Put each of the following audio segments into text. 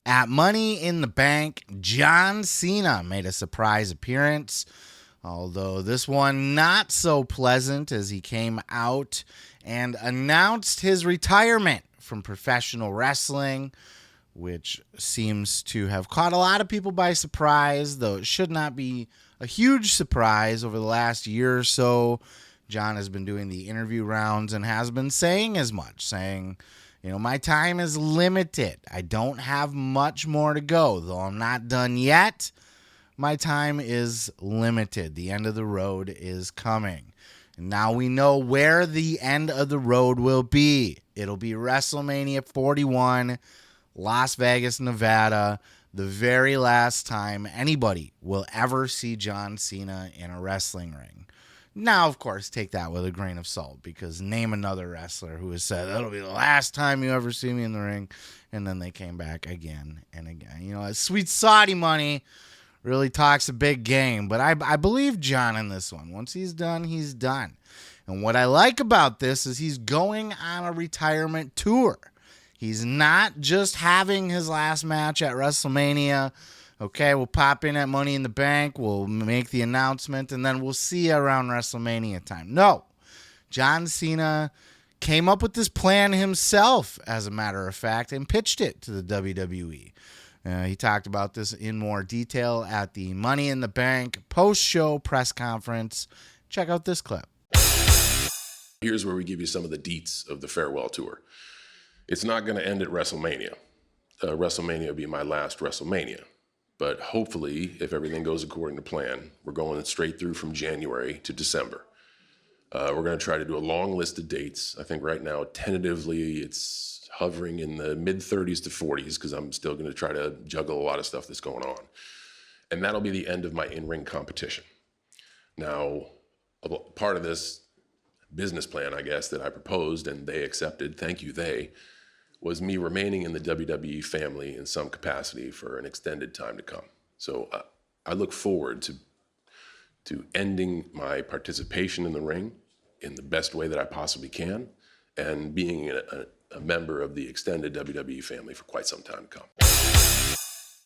At Money in the Bank, John Cena made a surprise appearance, although this one not so pleasant, as he came out and announced his retirement from professional wrestling, which seems to have caught a lot of people by surprise, though it should not be a huge surprise. Over the last year or so, John has been doing the interview rounds and has been saying as much, saying, my time is limited. I don't have much more to go, though I'm not done yet. My time is limited. The end of the road is coming. And now we know where the end of the road will be. It'll be WrestleMania 41, Las Vegas, Nevada, the very last time anybody will ever see John Cena in a wrestling ring. Now, of course, take that with a grain of salt, because name another wrestler who has said, that'll be the last time you ever see me in the ring, and then they came back again and again. Sweet Saudi money really talks a big game, but I believe John in this one. Once he's done, he's done. And what I like about this is he's going on a retirement tour. He's not just having his last match at WrestleMania. Okay, we'll pop in at Money in the Bank, we'll make the announcement, and then we'll see you around WrestleMania time. No, John Cena came up with this plan himself, as a matter of fact, and pitched it to the WWE. He talked about this in more detail at the Money in the Bank post-show press conference. Check out this clip. Here's where we give you some of the deets of the farewell tour. It's not going to end at WrestleMania. WrestleMania will be my last WrestleMania. But hopefully, if everything goes according to plan, we're going straight through from January to December. We're going to try to do a long list of dates. I think right now, tentatively, it's hovering in the mid-30s to 40s, because I'm still going to try to juggle a lot of stuff that's going on. And that'll be the end of my in-ring competition. Now, part of this business plan, I guess, that I proposed and they accepted, thank you, they, was me remaining in the WWE family in some capacity for an extended time to come. So I look forward to ending my participation in the ring in the best way that I possibly can, and being a member of the extended WWE family for quite some time to come.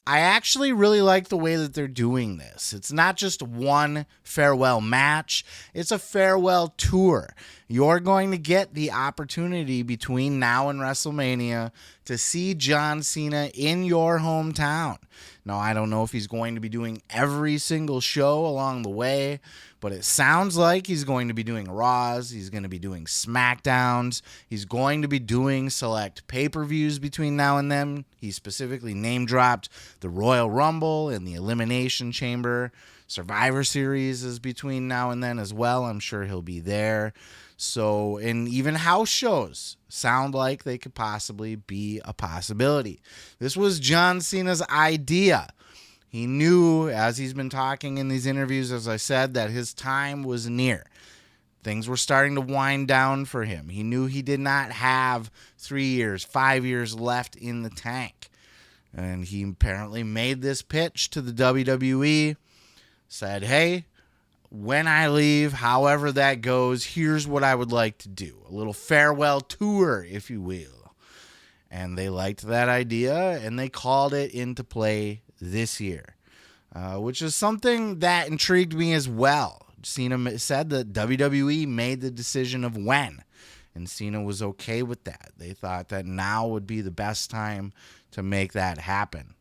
I actually really like the way that they're doing this. It's not just one farewell match. It's a farewell tour. You're going to get the opportunity between now and WrestleMania to see John Cena in your hometown. Now, I don't know if he's going to be doing every single show along the way, but it sounds like he's going to be doing Raws. He's going to be doing SmackDowns. He's going to be doing select pay-per-views between now and then. He specifically name-dropped the Royal Rumble and the Elimination Chamber. Survivor Series is between now and then as well. I'm sure he'll be there. So, and even house shows sound like they could possibly be a possibility. This was John Cena's idea. He knew, as he's been talking in these interviews, as I said, that his time was near. Things were starting to wind down for him. He knew he did not have 3 years, 5 years left in the tank. And he apparently made this pitch to the WWE, said, hey, when I leave, however that goes, here's what I would like to do. A little farewell tour, if you will. And they liked that idea, and they called it into play this year, which is something that intrigued me as well. Cena said that WWE made the decision of when, and Cena was okay with that. They thought that now would be the best time to make that happen.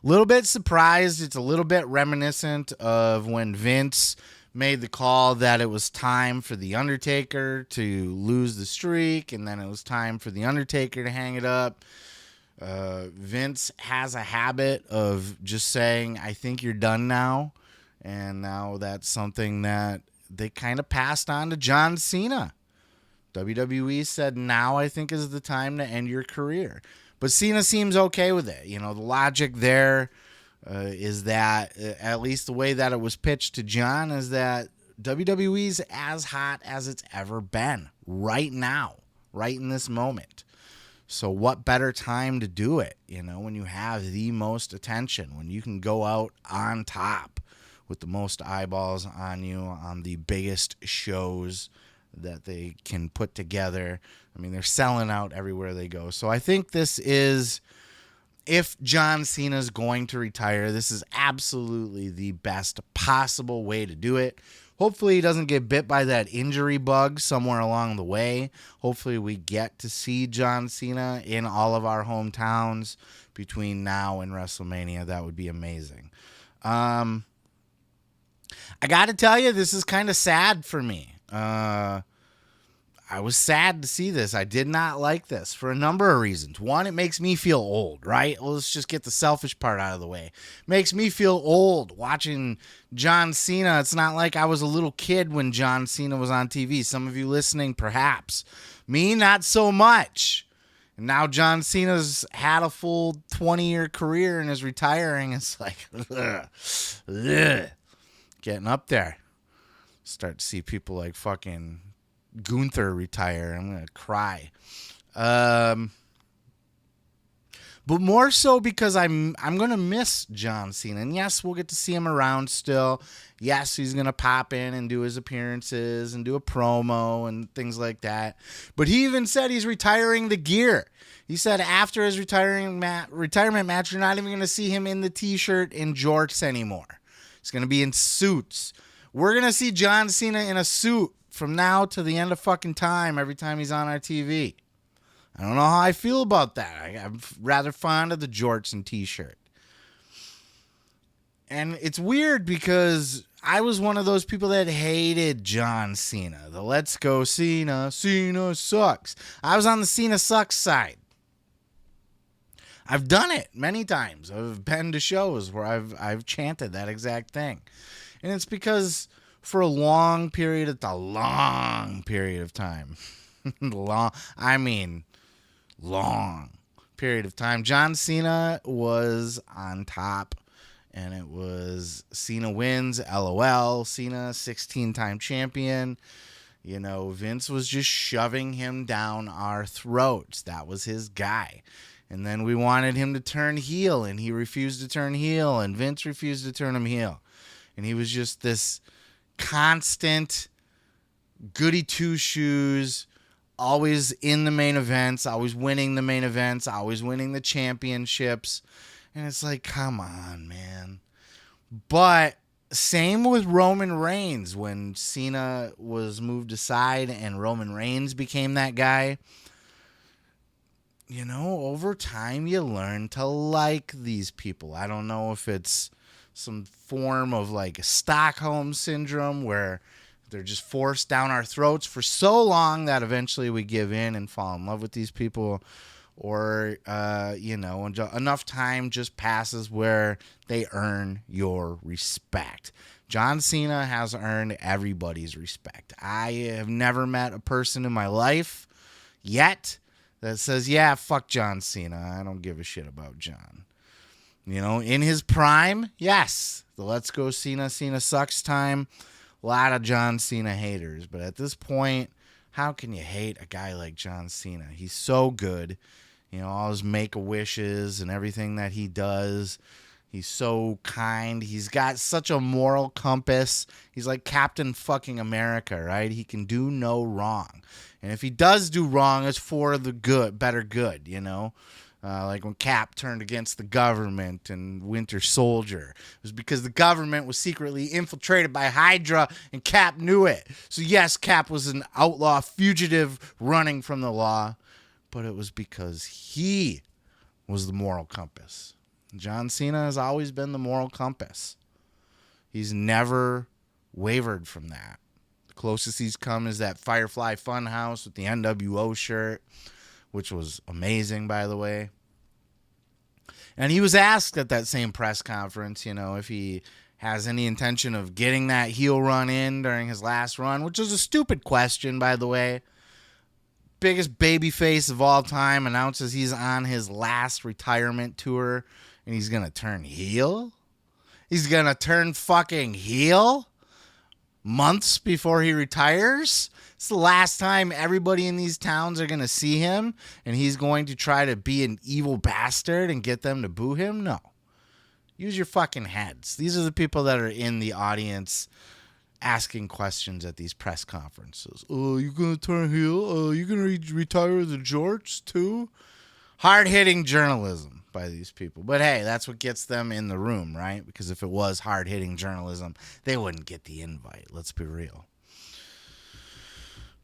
Little bit surprised. It's a little bit reminiscent of when Vince made the call that it was time for The Undertaker to lose the streak, and then it was time for The Undertaker to hang it up. Vince has a habit of just saying, I think you're done now. And now that's something that they kind of passed on to John Cena. WWE said, now I think is the time to end your career. But Cena seems okay with it. The logic there is that, at least the way that it was pitched to John, is that WWE's as hot as it's ever been right now, right in this moment. So what better time to do it, when you have the most attention, when you can go out on top with the most eyeballs on you on the biggest shows that they can put together. I mean, they're selling out everywhere they go. So I think this is, if John Cena's going to retire, this is absolutely the best possible way to do it. Hopefully he doesn't get bit by that injury bug somewhere along the way. Hopefully we get to see John Cena in all of our hometowns between now and WrestleMania. That would be amazing. I got to tell you, this is kind of sad for me. I was sad to see this. I did not like this for a number of reasons. One, it makes me feel old, right? Well, let's just get the selfish part out of the way. It makes me feel old watching John Cena. It's not like I was a little kid when John Cena was on TV. Some of you listening, perhaps. Me, not so much. And now John Cena's had a full 20-year career and is retiring. It's like, getting up there. Start to see people like fucking Gunther retire. I'm gonna cry. But more so because I'm gonna miss John Cena. And yes, we'll get to see him around still. Yes, he's gonna pop in and do his appearances and do a promo and things like that. But he even said he's retiring the gear. He said after his retirement match, you're not even gonna see him in the t-shirt and jorts anymore. He's gonna be in suits. We're gonna see John Cena in a suit from now to the end of fucking time every time he's on our TV. I don't know how I feel about that. I'm rather fond of the jorts and t-shirt. And it's weird because I was one of those people that hated John Cena. The let's go Cena, Cena sucks. I was on the Cena sucks side. I've done it many times. I've been to shows where I've chanted that exact thing. And it's because for a long period of time, long period of time, John Cena was on top, and it was Cena wins, LOL, Cena 16-time champion. You know, Vince was just shoving him down our throats. That was his guy. And then we wanted him to turn heel, and he refused to turn heel, and Vince refused to turn him heel. And he was just this constant goody two-shoes, always in the main events, always winning the main events, always winning the championships. And it's like, come on, man. But same with Roman Reigns. When Cena was moved aside and Roman Reigns became that guy, you know, over time you learn to like these people. I don't know if it's some form of like Stockholm syndrome where they're just forced down our throats for so long that eventually we give in and fall in love with these people, or enough time just passes where they earn your respect. John Cena has earned everybody's respect. I have never met a person in my life yet that says, yeah, fuck John Cena, I don't give a shit about John. You know, in his prime, yes, the let's go Cena sucks time, a lot of John Cena haters. But at this point, how can you hate a guy like John Cena? He's so good. You know, all his make-a-wishes and everything that he does. He's so kind. He's got such a moral compass. He's like Captain fucking America, right? He can do no wrong. And if he does do wrong, it's for the good, better good, you know? Like when Cap turned against the government and Winter Soldier. It was because the government was secretly infiltrated by Hydra and Cap knew it. So yes, Cap was an outlaw fugitive running from the law, but it was because he was the moral compass. John Cena has always been the moral compass. He's never wavered from that. The closest he's come is that Firefly Funhouse with the NWO shirt, which was amazing, by the way. And he was asked at that same press conference, you know, if he has any intention of getting that heel run in during his last run, which is a stupid question, by the way. Biggest babyface of all time announces he's on his last retirement tour and he's going to turn heel? He's going to turn fucking heel months before he retires? It's the last time everybody in these towns are going to see him, and he's going to try to be an evil bastard and get them to boo him? No. Use your fucking heads. These are the people that are in the audience asking questions at these press conferences. Oh, you gonna turn heel? Oh, you gonna retire the jorts too? Hard-hitting journalism by these people. But hey, that's what gets them in the room, right? Because if it was hard-hitting journalism, they wouldn't get the invite. Let's be real.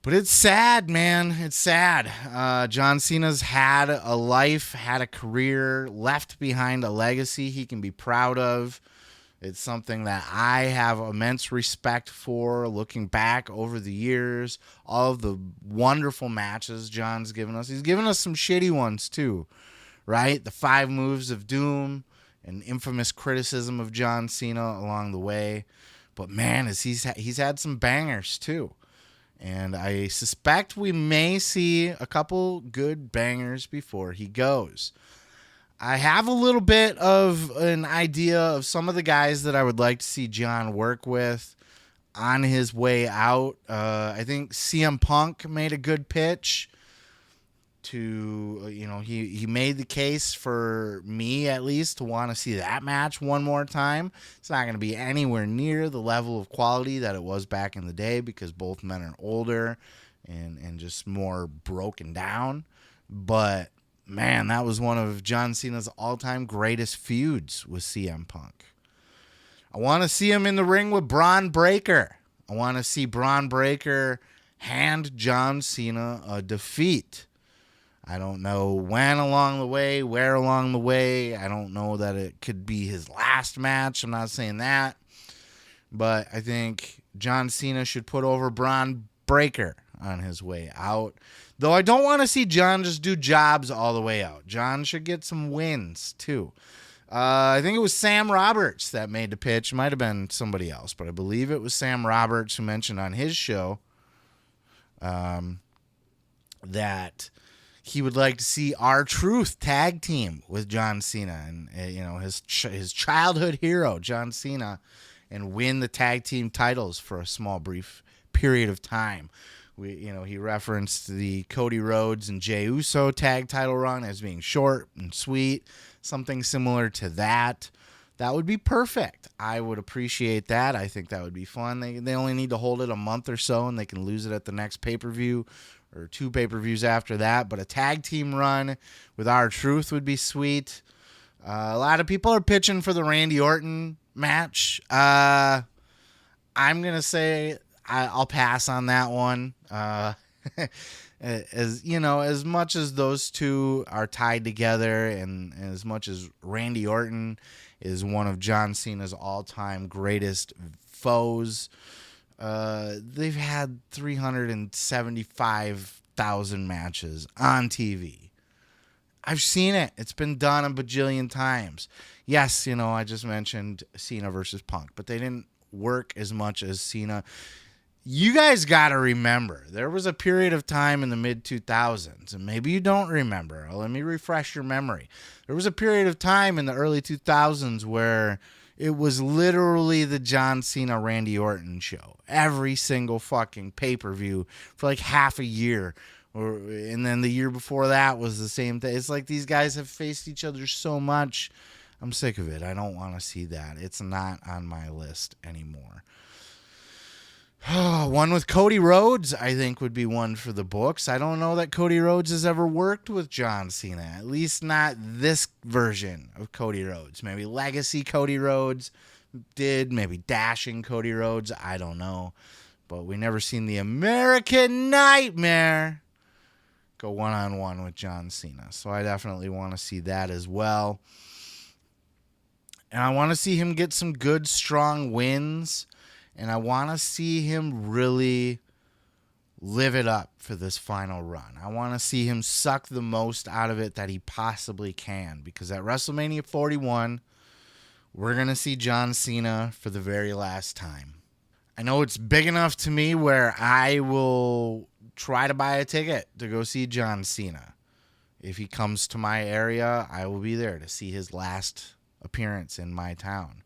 But it's sad, man. It's sad. John Cena's had a life, had a career, left behind a legacy he can be proud of. It's something that I have immense respect for, looking back over the years, all of the wonderful matches John's given us. He's given us some shitty ones too, right? The 5 moves of doom and infamous criticism of John Cena along the way. But man, he's had some bangers too. And I suspect we may see a couple good bangers before he goes. I have a little bit of an idea of some of the guys that I would like to see John work with on his way out. I think CM Punk made a good pitch to, he made the case for me at least to want to see that match one more time. It's not going to be anywhere near the level of quality that it was back in the day because both men are older and just more broken down. But man, that was one of John Cena's all-time greatest feuds with CM Punk. I want to see him in the ring with Braun Breaker. I want to see Braun Breaker hand John Cena a defeat. I don't know when along the way, where along the way. I don't know that it could be his last match. I'm not saying that. But I think John Cena should put over Braun Breaker on his way out. Though I don't want to see John just do jobs all the way out. John should get some wins, too. I think it was Sam Roberts that made the pitch. It might have been somebody else, but I believe it was Sam Roberts who mentioned on his show that he would like to see R-Truth tag team with John Cena and his childhood hero, John Cena, and win the tag team titles for a small, brief period of time. He referenced the Cody Rhodes and Jey Uso tag title run as being short and sweet, something similar to that. That would be perfect. I would appreciate that. I think that would be fun. They only need to hold it a month or so, and they can lose it at the next pay-per-view or 2 pay-per-views after that. But a tag team run with R-Truth would be sweet. A lot of people are pitching for the Randy Orton match. I'm going to say I'll pass on that one. As much as those two are tied together and as much as Randy Orton is one of John Cena's all-time greatest foes, they've had 375,000 matches on TV. I've seen it. It's been done a bajillion times. Yes, I just mentioned Cena versus Punk, but they didn't work as much as Cena. You guys got to remember, there was a period of time in the mid-2000s, and maybe you don't remember. Let me refresh your memory. There was a period of time in the early 2000s where it was literally the John Cena Randy Orton show. Every single fucking pay-per-view for like half a year. And then the year before that was the same thing. It's like these guys have faced each other so much. I'm sick of it. I don't want to see that. It's not on my list anymore. One with Cody Rhodes, I think, would be one for the books. I don't know that Cody Rhodes has ever worked with John Cena. At least not this version of Cody Rhodes. Maybe Legacy Cody Rhodes did. Maybe Dashing Cody Rhodes. I don't know. But we never seen the American Nightmare go one-on-one with John Cena. So I definitely want to see that as well. And I want to see him get some good, strong wins. And I want to see him really live it up for this final run. I want to see him suck the most out of it that he possibly can. Because at WrestleMania 41, we're going to see John Cena for the very last time. I know it's big enough to me where I will try to buy a ticket to go see John Cena. If he comes to my area, I will be there to see his last appearance in my town.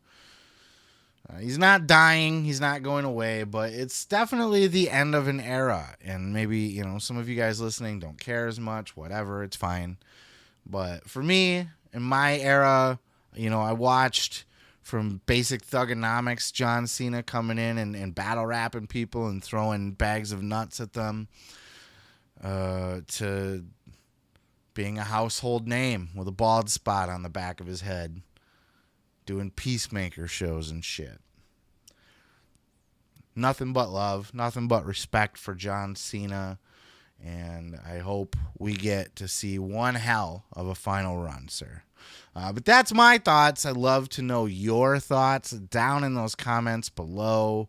He's not dying. He's not going away, but it's definitely the end of an era. And maybe, some of you guys listening don't care as much, whatever, it's fine. But for me, in my era, I watched from basic thugonomics, John Cena coming in and battle rapping people and throwing bags of nuts at them, to being a household name with a bald spot on the back of his head, doing Peacemaker shows and shit. Nothing but love, nothing but respect for John Cena, and I hope we get to see one hell of a final run, sir. But that's my thoughts. I'd love to know your thoughts down in those comments below.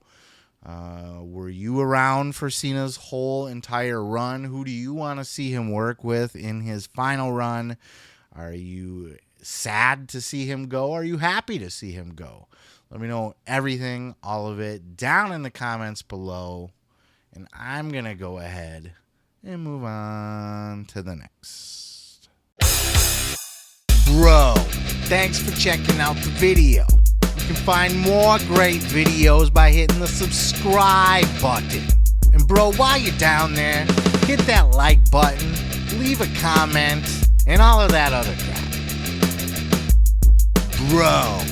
Were you around for Cena's whole entire run? Who do you want to see him work with in his final run? Are you sad to see him go? Are you happy to see him go? Let me know everything, all of it, down in the comments below. And I'm going to go ahead and move on to the next. Bro, thanks for checking out the video. You can find more great videos by hitting the subscribe button. And bro, while you're down there, hit that like button, leave a comment, and all of that other crap. Bro.